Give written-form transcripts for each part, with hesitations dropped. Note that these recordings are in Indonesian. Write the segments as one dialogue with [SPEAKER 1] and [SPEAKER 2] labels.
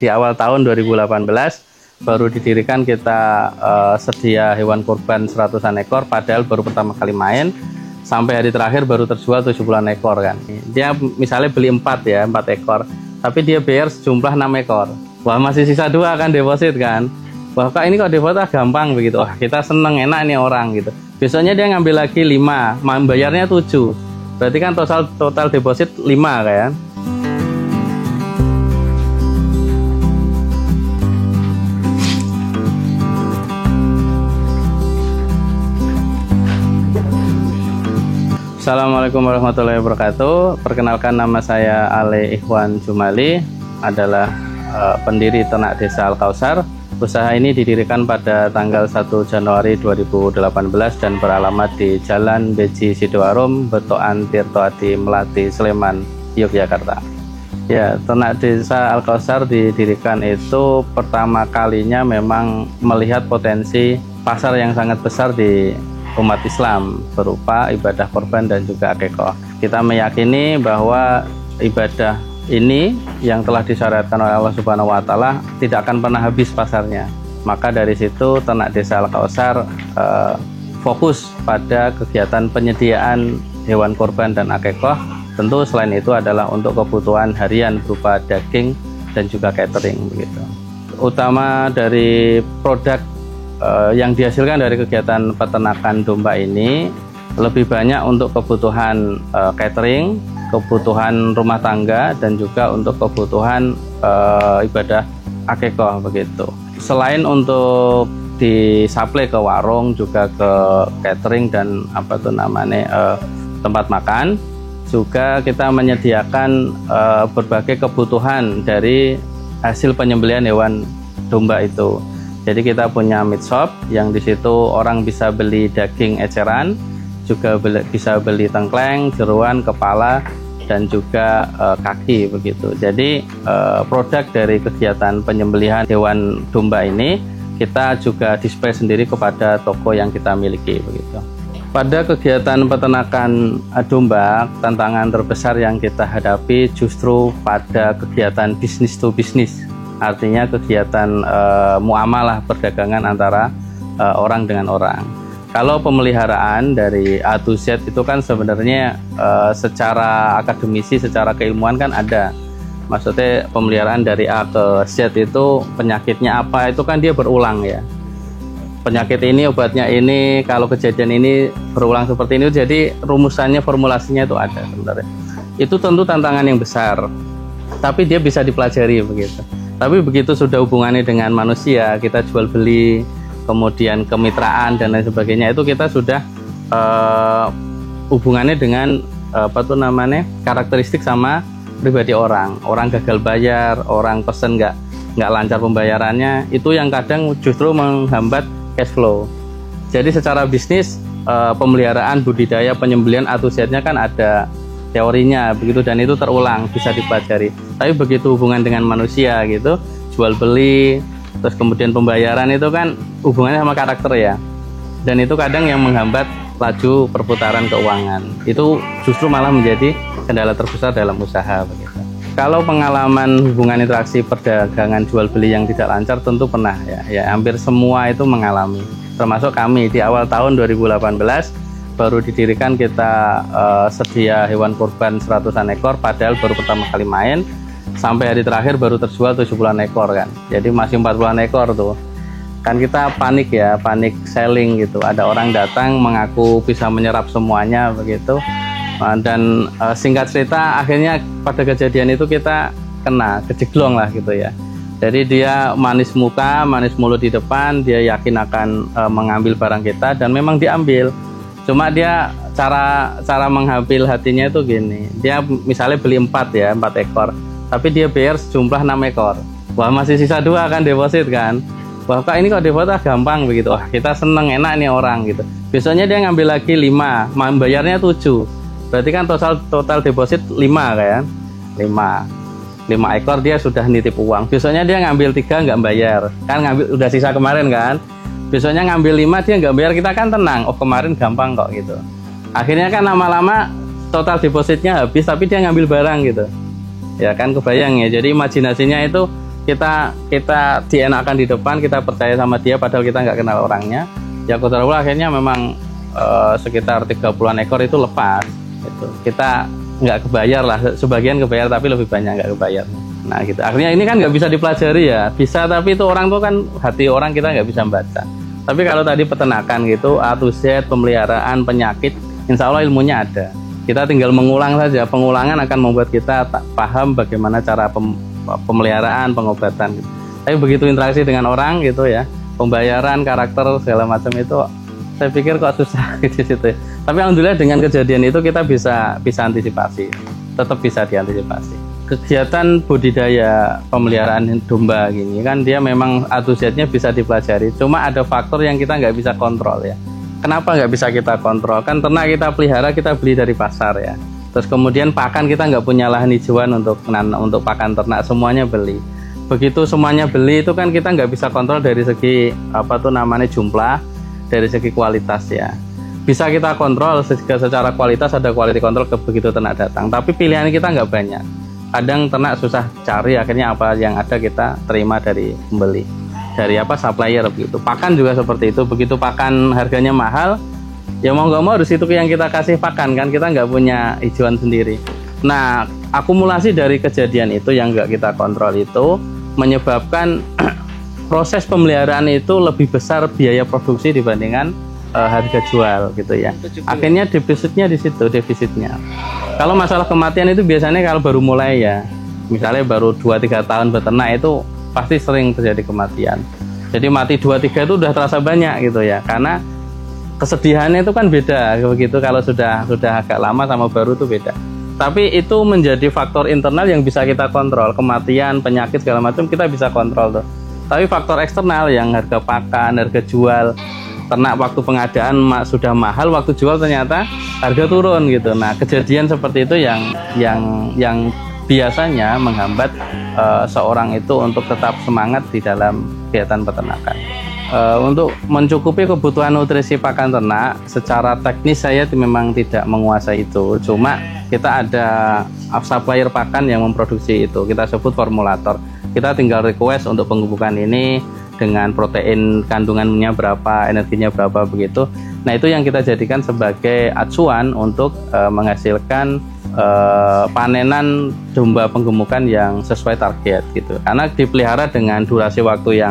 [SPEAKER 1] Di awal tahun 2018 baru didirikan kita sedia hewan kurban 100-an ekor, padahal baru pertama kali main. Sampai hari terakhir baru terjual 70-an ekor kan. Dia misalnya beli 4 ekor, tapi dia bayar sejumlah 6 ekor. Wah, masih sisa 2 kan deposit kan. Wah, kak ini kok deposit gampang begitu. Wah, kita seneng, enak nih orang gitu. Besoknya dia ngambil lagi 5, bayarnya 7. Berarti kan total deposit 5 kan. Assalamualaikum warahmatullahi wabarakatuh. Perkenalkan, nama saya Ale Ikhwan Jumali, adalah pendiri Ternak Desa Al-Kausar. Usaha ini didirikan pada tanggal 1 Januari 2018 dan beralamat di Jalan Beji Sidoarum, Betokan Tirtoadi, Melati, Sleman, Yogyakarta. Ya, Ternak Desa Al-Kausar didirikan itu pertama kalinya memang melihat potensi pasar yang sangat besar di umat Islam berupa ibadah korban dan juga akikoh. Kita meyakini bahwa ibadah ini yang telah disyariatkan oleh Allah Subhanahu wa Ta'ala tidak akan pernah habis pasarnya. Maka dari situ Ternak Desa Al-Kausar fokus pada kegiatan penyediaan hewan korban dan akikoh. Tentu selain itu adalah untuk kebutuhan harian berupa daging dan juga catering begitu. Utama dari produk yang dihasilkan dari kegiatan peternakan domba ini lebih banyak untuk kebutuhan catering, kebutuhan rumah tangga, dan juga untuk kebutuhan ibadah akikoh begitu. Selain untuk disuplai ke warung, juga ke catering dan tempat makan, juga kita menyediakan berbagai kebutuhan dari hasil penyembelihan hewan domba itu. Jadi kita punya meat shop yang di situ orang bisa beli daging eceran, juga bisa beli tengkleng, jeroan, kepala, dan juga kaki begitu. Jadi produk dari kegiatan penyembelihan hewan domba ini kita juga display sendiri kepada toko yang kita miliki begitu. Pada kegiatan peternakan domba, tantangan terbesar yang kita hadapi justru pada kegiatan bisnis to bisnis. Artinya kegiatan muamalah perdagangan antara orang dengan orang. Kalau pemeliharaan dari A to Z itu kan sebenarnya secara akademisi, secara keilmuan kan ada. Maksudnya pemeliharaan dari A ke Z itu penyakitnya apa, itu kan dia berulang ya. Penyakit ini, obatnya ini, kalau kejadian ini berulang seperti ini, jadi rumusannya, formulasinya itu ada sebenarnya. Itu tentu tantangan yang besar, tapi dia bisa dipelajari begitu. Tapi begitu sudah hubungannya dengan manusia, kita jual beli, kemudian kemitraan dan lain sebagainya, itu kita sudah hubungannya dengan karakteristik sama pribadi orang. Orang gagal bayar, orang pesen nggak lancar pembayarannya, itu yang kadang justru menghambat cash flow. Jadi secara bisnis, pemeliharaan, budidaya, penyembelihan A to Z-nya kan ada teorinya begitu, dan itu terulang, bisa dipelajari. Tapi begitu hubungan dengan manusia gitu, jual beli, terus kemudian pembayaran, itu kan hubungannya sama karakter ya, dan itu kadang yang menghambat laju perputaran keuangan. Itu justru malah menjadi kendala terbesar dalam usaha begitu. Kalau pengalaman hubungan interaksi perdagangan jual beli yang tidak lancar tentu pernah ya, hampir semua itu mengalami, termasuk kami. Di awal tahun 2018 baru didirikan kita sedia hewan kurban 100-an ekor, padahal baru pertama kali main. Sampai hari terakhir baru terjual 70-an ekor kan. Jadi masih 40-an ekor tuh. Kan kita panik ya, panik selling gitu. Ada orang datang mengaku bisa menyerap semuanya begitu. Dan singkat cerita, akhirnya pada kejadian itu kita kena, kejeglong lah gitu ya. Jadi dia manis muka, manis mulut di depan, dia yakin akan mengambil barang kita, dan memang diambil. Cuma dia cara mengambil hatinya itu gini, dia misalnya beli 4 ekor, tapi dia bayar sejumlah 6 ekor. Wah, masih sisa 2 kan deposit kan. Wah, kak ini kok deposit gampang begitu. Wah, kita seneng, enak nih orang gitu. Besoknya dia ngambil lagi 5, bayarnya 7. Berarti kan total deposit 5 kan. 5 ekor dia sudah nitip uang. Besoknya dia ngambil 3 nggak bayar. Kan ngambil udah sisa kemarin kan. Besoknya ngambil 5 dia nggak bayar, kita kan tenang. Oh, kemarin gampang kok gitu. Akhirnya kan lama-lama total depositnya habis, tapi dia ngambil barang gitu. Ya kan, kebayang ya. Jadi imajinasinya itu kita dienakan di depan, kita percaya sama dia padahal kita nggak kenal orangnya. Ya qadarullah akhirnya memang sekitar 30-an ekor itu lepas gitu. Kita nggak kebayar lah, sebagian kebayar tapi lebih banyak nggak kebayar. Nah gitu, akhirnya ini kan nggak bisa dipelajari ya, bisa tapi itu orang tuh kan hati orang kita nggak bisa membaca. Tapi kalau tadi peternakan gitu, A to Z, pemeliharaan, penyakit, insya Allah ilmunya ada. Kita tinggal mengulang saja, pengulangan akan membuat kita paham bagaimana cara pemeliharaan, pengobatan gitu. Tapi begitu interaksi dengan orang gitu ya, pembayaran, karakter segala macam itu saya pikir kok susah gitu situ. Tapi alhamdulillah dengan kejadian itu kita bisa antisipasi, tetap bisa diantisipasi. Kegiatan budidaya pemeliharaan domba gini kan dia memang A to Z-nya bisa dipelajari, cuma ada faktor yang kita nggak bisa kontrol ya. Kenapa nggak bisa kita kontrol? Kan ternak kita pelihara, kita beli dari pasar ya. Terus kemudian pakan kita nggak punya lahan hijauan untuk pakan ternak, semuanya beli. Begitu semuanya beli itu kan kita nggak bisa kontrol dari segi jumlah, dari segi kualitas ya. Bisa kita kontrol secara kualitas, ada quality control begitu ternak datang. Tapi pilihan kita nggak banyak. Kadang ternak susah cari, akhirnya apa yang ada kita terima dari pembeli, dari supplier begitu. Pakan juga seperti itu, begitu pakan harganya mahal, ya mau nggak mau harus itu yang kita kasih pakan kan, kita nggak punya hijauan sendiri. Nah akumulasi dari kejadian itu yang nggak kita kontrol itu menyebabkan proses pemeliharaan itu lebih besar biaya produksi dibandingkan harga jual gitu ya. Akhirnya defisitnya di situ, defisitnya. Kalau masalah kematian itu biasanya kalau baru mulai ya, misalnya baru 2-3 tahun beternak itu pasti sering terjadi kematian. Jadi mati 2-3 itu udah terasa banyak gitu ya, karena kesedihannya itu kan beda begitu kalau sudah agak lama sama baru itu beda. Tapi itu menjadi faktor internal yang bisa kita kontrol, kematian, penyakit segala macam kita bisa kontrol tuh. Tapi faktor eksternal yang harga pakan, harga jual, ternak waktu pengadaan sudah mahal, waktu jual ternyata harga turun gitu. Nah kejadian seperti itu yang biasanya menghambat seorang itu untuk tetap semangat di dalam kegiatan peternakan. Untuk mencukupi kebutuhan nutrisi pakan ternak, secara teknis saya memang tidak menguasai itu. Cuma kita ada supplier pakan yang memproduksi itu, kita sebut formulator. Kita tinggal request untuk penggemukan ini dengan protein kandungannya berapa, energinya berapa begitu. Nah itu yang kita jadikan sebagai acuan untuk menghasilkan panenan domba penggemukan yang sesuai target gitu. Karena dipelihara dengan durasi waktu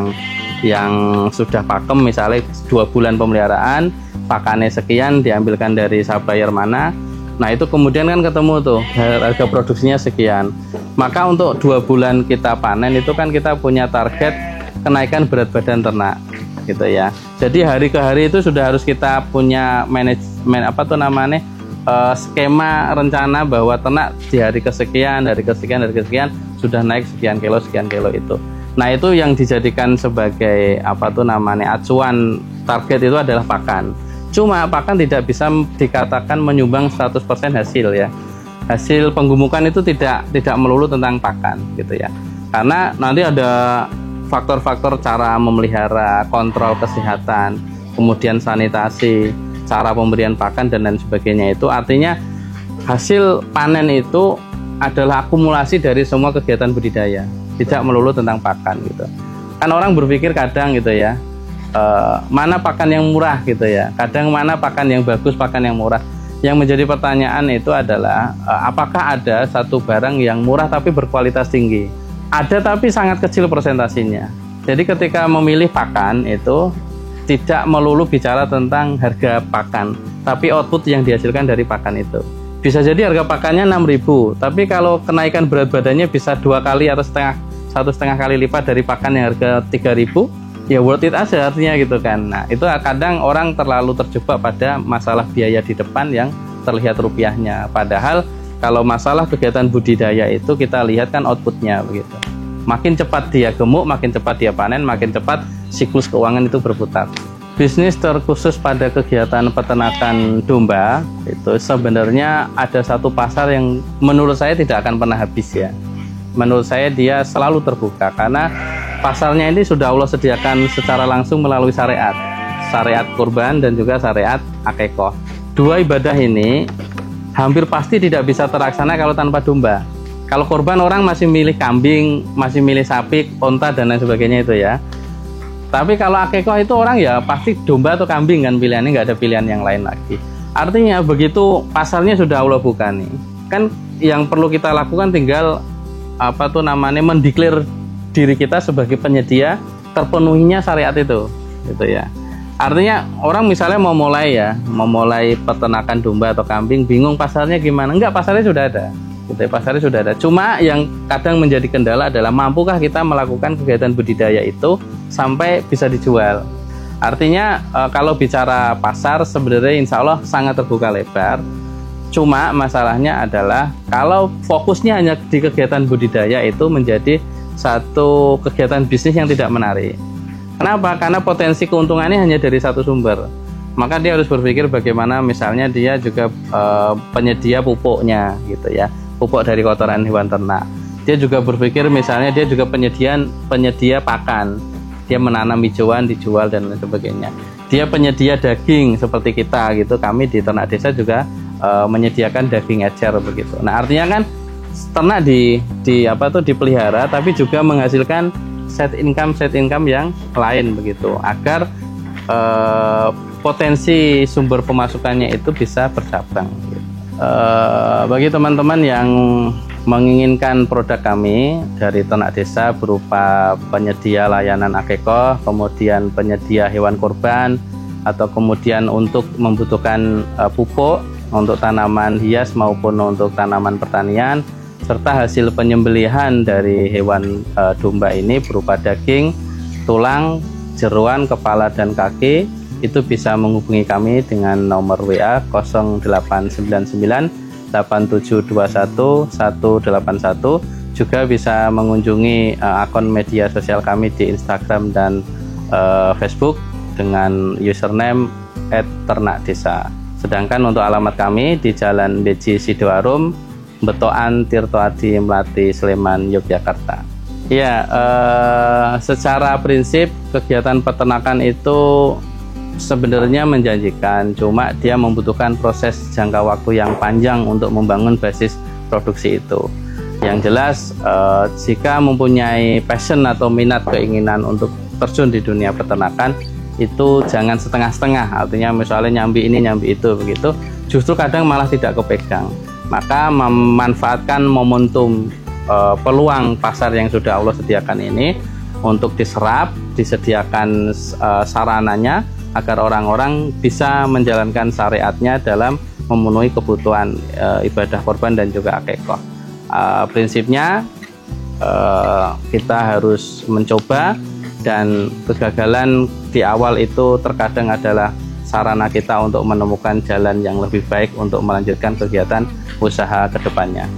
[SPEAKER 1] yang sudah pakem, misalnya 2 bulan pemeliharaan, pakannya sekian diambilkan dari supplier mana. Nah itu kemudian kan ketemu tuh harga produksinya sekian. Maka untuk 2 bulan kita panen itu kan kita punya target kenaikan berat badan ternak gitu ya. Jadi hari ke hari itu sudah harus kita punya manajemen skema rencana bahwa ternak di hari kesekian sudah naik sekian kilo itu. Nah itu yang dijadikan sebagai acuan target itu adalah pakan. Cuma pakan tidak bisa dikatakan menyumbang 100% hasil ya. Hasil penggemukan itu tidak melulu tentang pakan gitu ya. Karena nanti ada faktor-faktor cara memelihara, kontrol kesehatan, kemudian sanitasi, cara pemberian pakan dan lain sebagainya. Itu artinya hasil panen itu adalah akumulasi dari semua kegiatan budidaya, tidak melulu tentang pakan gitu. Kan orang berpikir kadang gitu ya, mana pakan yang murah gitu ya, kadang mana pakan yang bagus, pakan yang murah. Yang menjadi pertanyaan itu adalah apakah ada satu barang yang murah tapi berkualitas tinggi? Ada tapi sangat kecil persentasinya. Jadi ketika memilih pakan itu tidak melulu bicara tentang harga pakan, tapi output yang dihasilkan dari pakan itu. Bisa jadi harga pakannya 6.000, tapi kalau kenaikan berat badannya bisa 2 kali atau 1,5 kali lipat dari pakan yang harga 3.000, ya worth it aja artinya gitu kan. Nah itu kadang orang terlalu terjebak pada masalah biaya di depan yang terlihat rupiahnya. Padahal kalau masalah kegiatan budidaya itu kita lihat kan outputnya begitu. Makin cepat dia gemuk, makin cepat dia panen, makin cepat siklus keuangan itu berputar. Bisnis terkhusus pada kegiatan peternakan domba itu sebenarnya ada satu pasar yang menurut saya tidak akan pernah habis ya. Menurut saya dia selalu terbuka karena pasarnya ini sudah Allah sediakan secara langsung melalui syariat kurban dan juga syariat akikoh. Dua ibadah ini hampir pasti tidak bisa terlaksana kalau tanpa domba. Kalau kurban orang masih milih kambing, masih milih sapi, onta dan lain sebagainya itu ya. Tapi kalau akikoh itu orang ya pasti domba atau kambing kan pilihannya, nggak ada pilihan yang lain lagi. Artinya begitu pasarnya sudah Allah buka nih, kan yang perlu kita lakukan tinggal mendeklar diri kita sebagai penyedia terpenuhinya syariat itu, gitu ya. Artinya orang misalnya mau mulai peternakan domba atau kambing, bingung pasarnya gimana? Enggak, pasarnya sudah ada. Gitu, pasarnya sudah ada. Cuma yang kadang menjadi kendala adalah mampukah kita melakukan kegiatan budidaya itu sampai bisa dijual. Artinya kalau bicara pasar sebenarnya insya Allah sangat terbuka lebar. Cuma masalahnya adalah kalau fokusnya hanya di kegiatan budidaya itu menjadi satu kegiatan bisnis yang tidak menarik. Kenapa? Karena potensi keuntungannya hanya dari satu sumber. Maka dia harus berpikir bagaimana misalnya dia juga penyedia pupuknya gitu ya. Pupuk dari kotoran hewan ternak. Dia juga berpikir misalnya dia juga penyedia pakan. Dia menanam hijauan, dijual dan lain sebagainya. Dia penyedia daging seperti kita gitu. Kami di ternak desa juga menyediakan daging ecer begitu. Nah, artinya kan ternak dipelihara tapi juga menghasilkan set income yang lain begitu agar potensi sumber pemasukannya itu bisa bercabang gitu. Bagi teman-teman yang menginginkan produk kami dari ternak desa berupa penyedia layanan akikoh, kemudian penyedia hewan kurban, atau kemudian untuk membutuhkan pupuk untuk tanaman hias maupun untuk tanaman pertanian, serta hasil penyembelihan dari hewan domba ini berupa daging, tulang, jeroan, kepala, dan kaki, itu bisa menghubungi kami dengan nomor WA 0899 8721 181. Juga bisa mengunjungi akun media sosial kami di Instagram dan Facebook dengan username @ternakdesa. Sedangkan untuk alamat kami di Jalan Beji Sidoarum, Betoan, Tirtoadi, Melati, Sleman, Yogyakarta. Ya, secara prinsip kegiatan peternakan itu sebenarnya menjanjikan, cuma dia membutuhkan proses jangka waktu yang panjang untuk membangun basis produksi itu. Yang jelas, jika mempunyai passion atau minat keinginan untuk terjun di dunia peternakan, itu jangan setengah-setengah. Artinya misalnya nyambi ini nyambi itu begitu, justru kadang malah tidak kepegang. Maka memanfaatkan momentum peluang pasar yang sudah Allah sediakan ini untuk diserap, disediakan sarananya agar orang-orang bisa menjalankan syariatnya dalam memenuhi kebutuhan ibadah korban dan juga akikoh. Prinsipnya kita harus mencoba, dan kegagalan di awal itu terkadang adalah sarana kita untuk menemukan jalan yang lebih baik untuk melanjutkan kegiatan usaha ke depannya.